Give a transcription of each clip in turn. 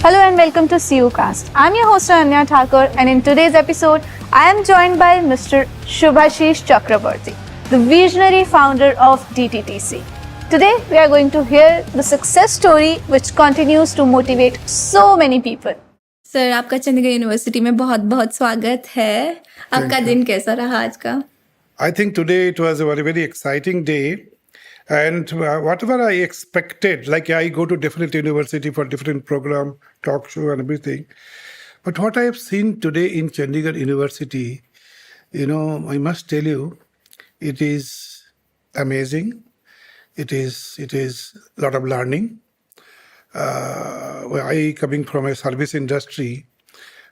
Hello and welcome to CUcast. I'm your host Ananya Thakur, and in today's episode, I am joined by Mr. Subhasish Chakraborty, the visionary founder of DTDC. Today, we are going to hear the success story which continues to motivate so many people. Sir आपका Chandigarh university में बहुत बहुत स्वागत है. आपका दिन कैसा रहा आज का? I think today it was a very, very exciting day. And whatever I expected, like I go to different university for different program, talk show and everything. But what I have seen today in Chandigarh University, I must tell you, it is amazing. It is a lot of learning. I coming from a service industry,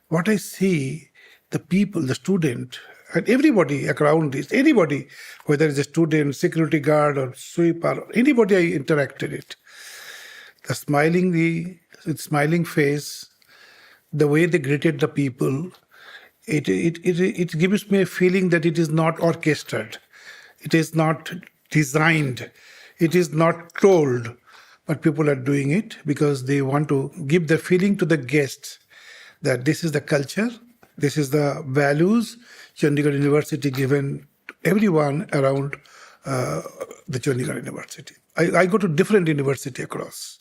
what I see, the people, the student, and everybody around this, anybody, whether it's a student, security guard or sweeper, anybody I interacted with, the smiling face, the way they greeted the people, it gives me a feeling that it is not orchestrated, it is not designed, it is not told, but people are doing it because they want to give the feeling to the guests that this is the culture, this is the values Chandigarh University given to everyone around the Chandigarh University. I go to different university across.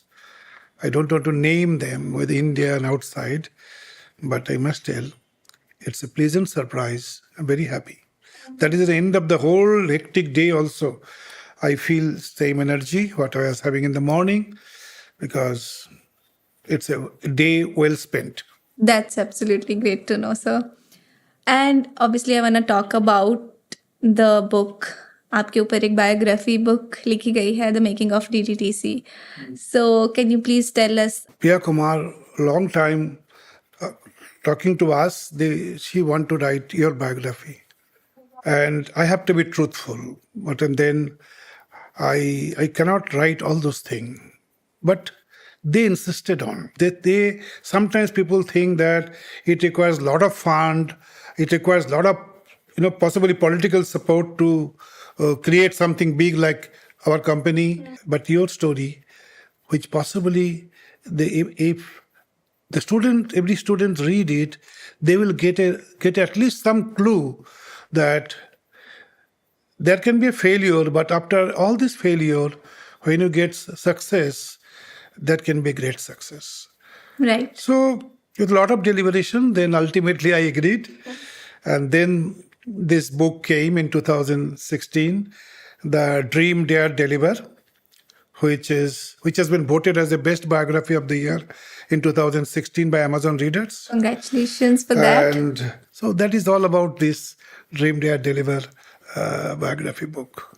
I don't want to name them with India and outside, but I must tell, it's a pleasant surprise. I'm very happy. That is the end of the whole hectic day also. I feel same energy what I was having in the morning because it's a day well spent. That's absolutely great to know, sir. And obviously I want to talk about the book. आपके ऊपर एक biography book लिखी गई है, The Making of DTDC. So can you please tell us? Priya Kumar, long time talking to us, she want to write your biography. And I have to be truthful. But then I cannot write all those things. But they insisted on that. They sometimes people think that it requires a lot of fund, it requires a lot of possibly political support to create something big like our company. But your story, which possibly if the student, every student read it, they will get at least some clue that there can be a failure, but after all this failure, when you get success, that can be a great success. Right. So with a lot of deliberation, then ultimately I agreed. And then this book came in 2016, The Dream, Dare, Deliver, which has been voted as the best biography of the year in 2016 by Amazon readers. Congratulations for that. And so that is all about this Dream, Dare, Deliver biography book.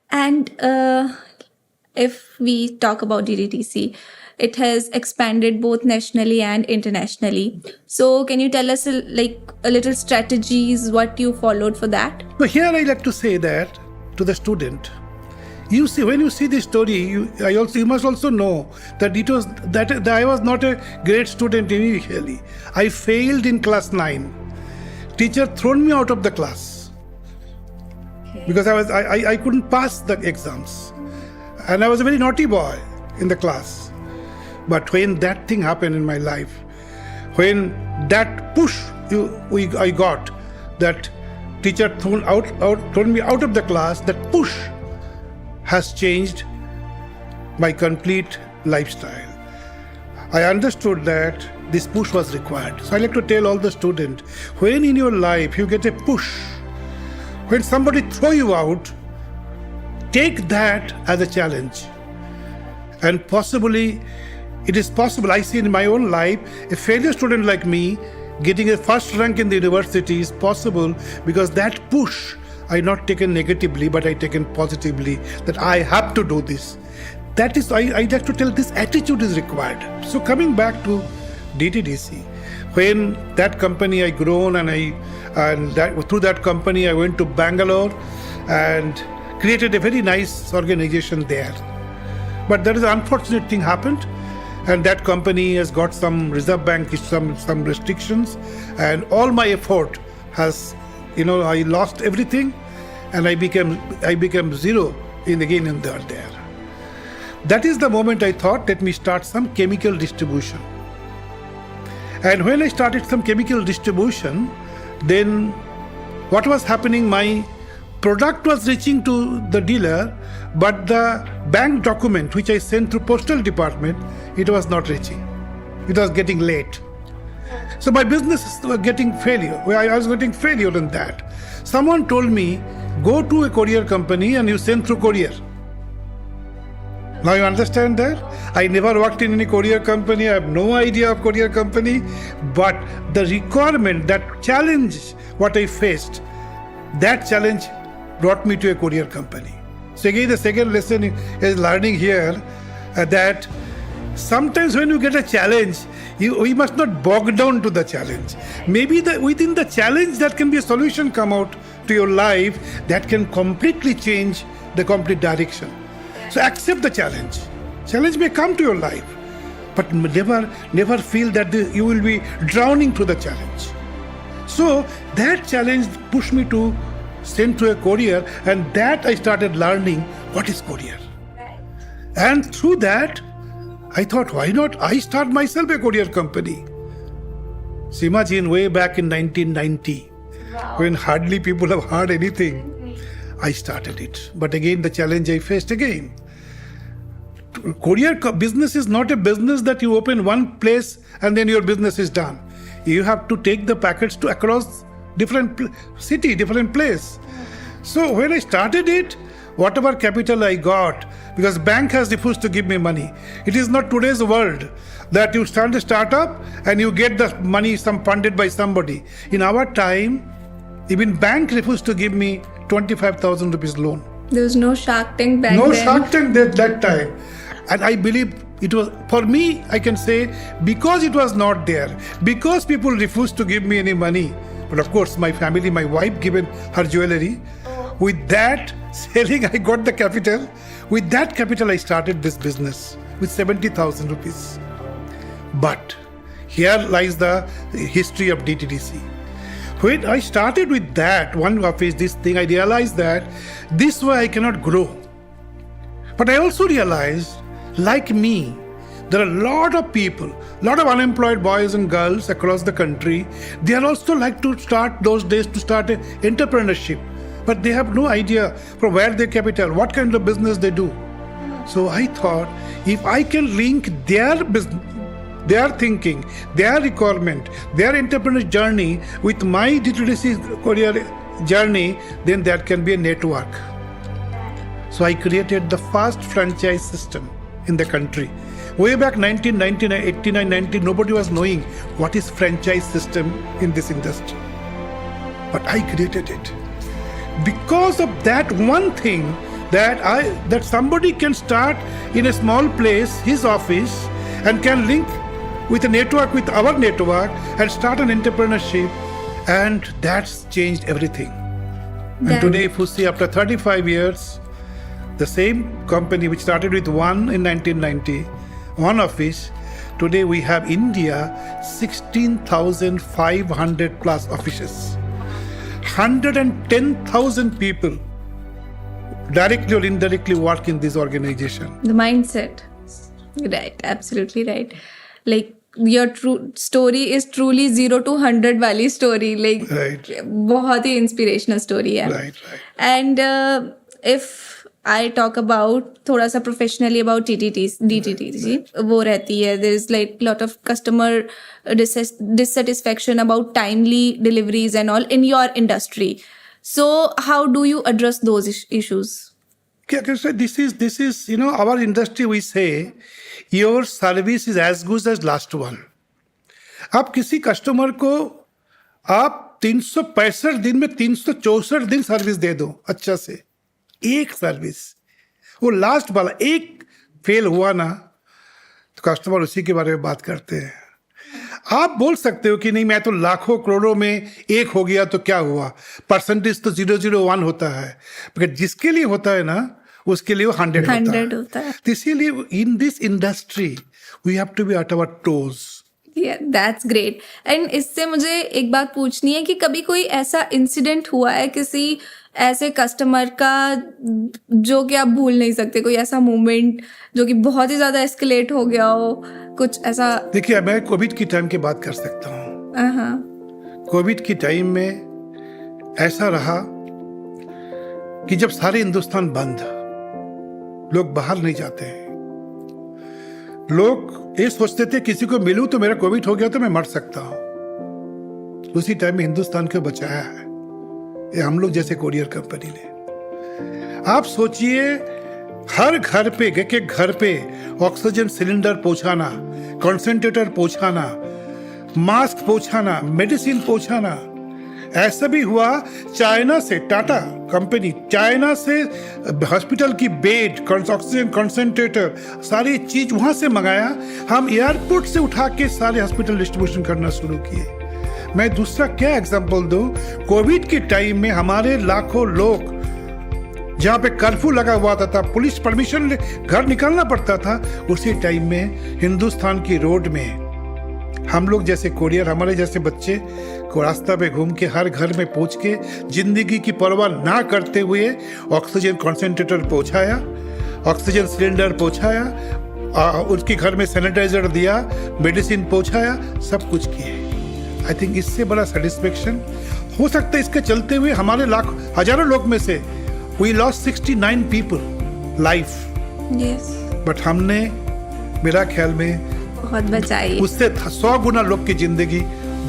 And if we talk about DTDC, it has expanded both nationally and internationally. So can you tell us a little strategies, what you followed for that? So here I like to say that to the student, you see, when you see this story, you must also know that I was not a great student initially. I failed in class 9. Teacher thrown me out of the class because I couldn't pass the exams, and I was a very naughty boy in the class. But when that thing happened in my life, when that push I got, that teacher thrown me out of the class, that push has changed my complete lifestyle. I understood that this push was required. So I like to tell all the students, when in your life you get a push, when somebody throw you out, take that as a challenge. And possibly, it is possible, I see in my own life, a failure student like me getting a first rank in the university is possible because that push I not taken negatively, but I taken positively, that I have to do this. That is, I like to tell, this attitude is required. So coming back to DTDC, when that company I grown through that company I went to Bangalore and created a very nice organization there. But there is an unfortunate thing happened, and that company has got some Reserve Bank some restrictions, and all my effort has, I lost everything, and I became zero again in there. That is the moment I thought, let me start some chemical distribution. And when I started some chemical distribution, then what was happening, my product was reaching to the dealer, but the bank document which I sent through postal department, it was not reaching. It was getting late. So my business was getting failure. I was getting failure in that. Someone told me, go to a courier company and you send through courier. Now you understand that? I never worked in any courier company. I have no idea of courier company. But the requirement, that challenge, what I faced, that challenge brought me to a courier company. So again, the second lesson is learning here that sometimes when you get a challenge, we must not bog down to the challenge. Maybe within the challenge that can be a solution come out to your life that can completely change the complete direction. So accept the challenge. Challenge may come to your life, but never feel that you will be drowning to the challenge. So that challenge pushed me to send to a courier, and that I started learning what is courier. And through that, I thought, why not I start myself a courier company? So imagine way back in 1990, when hardly people have heard anything, I started it. But again, the challenge I faced again. Courier business is not a business that you open one place and then your business is done. You have to take the packets to across different city, different place. So when I started it, whatever capital I got, because bank has refused to give me money. It is not today's world that you start a startup and you get the money funded by somebody. In our time, even bank refused to give me 25,000 rupees loan. There was no Shark Tank back then. No Shark Tank that time. And I believe it was, for me, I can say, because it was not there, because people refused to give me any money. But of course, my family, my wife given her jewelry. With that selling, I got the capital. With that capital, I started this business with 70,000 rupees. But here lies the history of DTDC. When I started with that one office, this thing, I realized that this way I cannot grow. But I also realized, like me, there are a lot of people, a lot of unemployed boys and girls across the country. They are also like to start those days to start an entrepreneurship. But they have no idea from where they capital, what kind of business they do. So I thought, if I can link their business, their thinking, their requirement, their entrepreneur's journey with my DTDC career journey, then there can be a network. So I created the first franchise system in the country. Way back 1989, 89, 90, nobody was knowing what is franchise system in this industry. But I created it. Because of that one thing, that somebody can start in a small place, his office, and can link with a network, with our network, and start an entrepreneurship, and that's changed everything. And today, if you see, after 35 years, the same company which started with one in 1990, one office, today we have India 16,500 plus offices. 110,000 people directly or indirectly work in this organization. The mindset. Right, absolutely right. Like your true story is truly 0 to 100 wali story. Like Right. बहुत ही inspirational story है. Right. And if I talk about थोड़ा सा professionally about DTDC, वो रहती है. There is like lot of customer dissatisfaction about timely deliveries and all in your industry. So how do you address those issues? This is, our industry, we say, your service is as good as last one. आप किसी customer को आप 365 दिन में 364 दिन service दे दो अच्छा से, एक सर्विस, वो लास्ट वाला एक फेल हुआ ना तो कस्टमर उसी के बारे में बात करते हैं. आप बोल सकते हो कि नहीं, मैं तो लाखों करोड़ों में एक हो गया तो क्या हुआ, परसेंटेज तो 001 होता है, मगर जिसके लिए होता है ना उसके लिए वो 100 होता है. तो इसीलिए in this industry we have to be at our toes. Yeah, that's great. And इससे मुझे एक बात पूछनी है कि कभी कोई ऐसा इंसिडेंट हुआ है किसी ऐसे कस्टमर का जो कि आप भूल नहीं सकते, कोई ऐसा मोमेंट जो कि बहुत ही ज़्यादा एस्केलेट हो गया हो, कुछ ऐसा? देखिए, मैं कोविड की टाइम की बात कर सकता हूँ। हाँ। कोविड की टाइम में ऐसा रहा कि जब सारे हिंदुस्तान बंद, लोग बाहर नहीं जाते हैं, लोग ये सोचते थे किसी को मिलूं तो मेरा कोविड हो गया तो मैं मर सकता हूं। उसी टाइम में हिंदुस्तान को बचाया है ये हम लोग जैसे कोरियर कंपनी ने। आप सोचिए, हर घर पे, एक घर पे ऑक्सीजन सिलेंडर पहुंचाना, कंसंट्रेटर पहुंचाना, मास्क पहुंचाना, मेडिसिन पहुंचाना। ऐसा भी हुआ चाइना से, टाटा कंपनी चाइना से हॉस्पिटल की बेड, ऑक्सीजन कंसंट्रेटर, सारी चीज वहां से मंगाया। हम एयरपोर्ट से उठा के सारे हॉस्पिटल डिस्ट्रीब्यूशन करना शुरू किए। मैं दूसरा क्या एग्जांपल दूं, कोविड के टाइम में हमारे लाखों लोग, जहां पे कर्फ्यू लगा हुआ था, पुलिस परमिशन घर निकलना पड़ता था, उसी टाइम में हिंदुस्तान की रोड में हम लोग जैसे कोरियर, हमारे जैसे बच्चे को रास्ता पे घूम के हर घर में पहुंच के जिंदगी की परवाह ना करते हुए ऑक्सीजन कंसंट्रेटर पहुंचाया, ऑक्सीजन सिलेंडर पहुंचाया, उसके घर में सैनिटाइजर दिया, मेडिसिन पहुंचाया, सब कुछ किए। आई थिंक इससे बड़ा सेटिस्फेक्शन हो सकता है। इसके चलते हुए हमारे हजारों लोग में से we lost 69 people life, but हमने, मेरा ख्याल में, बहुत बचाई, उससे 100 गुना लोग की जिंदगी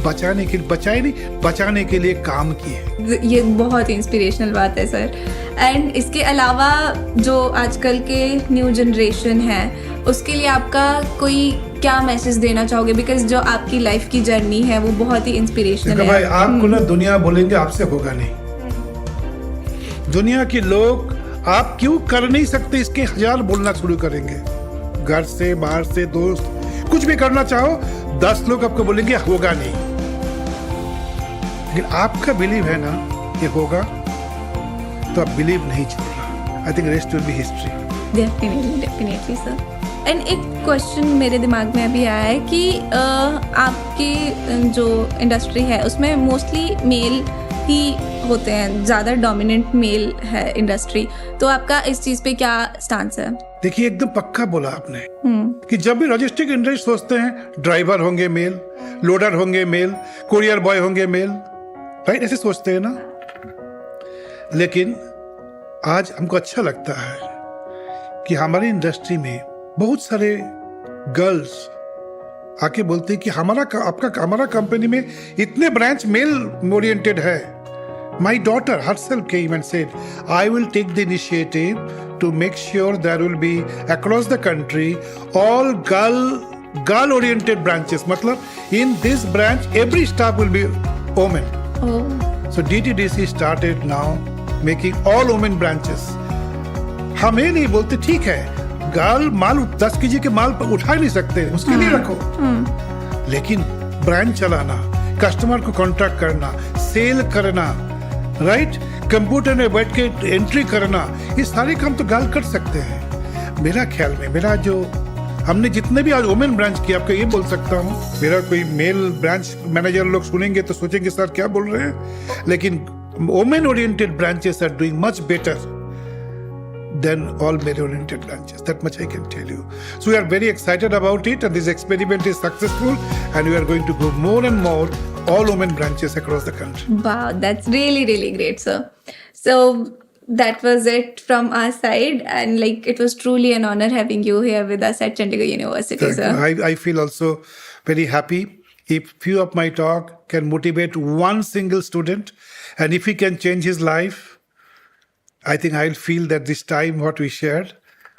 बचाने के लिए काम किए। ये बहुत इंस्पिरेशनल बात है सर। एंड इसके अलावा जो आजकल के न्यू जनरेशन है, उसके लिए आपका कोई क्या मैसेज देना चाहोगे? बिकॉज जो आपकी लाइफ की जर्नी है वो बहुत ही इंस्पिरेशनल है। भाई, आपको ना दुनिया बोलेंगे आपसे होगा नहीं। दुनिया के लोग आप क्यों कर नहीं सकते इसके हजार बोलना शुरू करेंगे। घर से, बाहर से, दोस्त, कुछ भी करना चाहो, 10 लोग आपको बोलेंगे होगा नहीं। लेकिन आपका बिलीव है ना ये होगा, तो आप बिलीव नहीं छोड़ना। I think rest will be history. Definitely sir. And एक क्वेश्चन मेरे दिमाग में अभी आया है कि आपकी जो इंडस्ट्री है उसमें मोस्टली मेल ही होते हैं, ज़्यादा डोमिनेंट मेल है इंडस्ट्री, तो आपका इस चीज़ पे क्या स्टांस है? देखिए, एकदम पक्का बोला आपने कि जब भी लॉजिस्टिक इंडस्ट्री सोचते हैं ड्राइवर होंगे मेल, लोडर होंगे मेल, कुरियर बॉय होंगे मेल, राइट, ऐसे सोचते हैं ना। लेकिन आज हमको अच्छा लगता है कि हमारी इंडस्ट्री में बहुत सारे गर्ल्स आके बोलते हैं कि हमारा कंपनी में इतने ब्रांच मेल ओरिएंटेड है। My daughter herself came and said, I will take the initiative to make sure there will be across the country all girl oriented branches. मतलब in this branch every staff will be women. Oh. So DTDC started now making all women branches. हम ये नहीं बोलते ठीक है girl माल 10 kg के माल उठा नहीं सकते, उसके लिए रखो, लेकिन ब्रांच चलाना, कस्टमर को कॉन्ट्रैक्ट करना, सेल करना, राइट, कंप्यूटर में बैठ के एंट्री करना, ये सारे काम तो गर्ल कर सकते हैं। मेरा ख्याल में, मेरा जो हमने जितने भी आज वुमेन ब्रांच किया, आपको ये बोल सकता हूँ, मेरा कोई मेल ब्रांच मैनेजर लोग सुनेंगे तो सोचेंगे सर क्या बोल रहे हैं, लेकिन women oriented branches are doing much better than all male-oriented branches. That much I can tell you. So we are very excited about it, and this experiment is successful, and we are going to go more and more all women branches across the country. Wow, that's really, really great, sir. So that was it from our side, and like it was truly an honor having you here with us at Chandigarh University, sir. I feel also very happy if few of my talk can motivate one single student, and if he can change his life, I think I'll feel that this time what we shared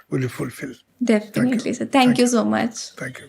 will be fulfilled. Definitely, sir. Thank you so much. Thank you.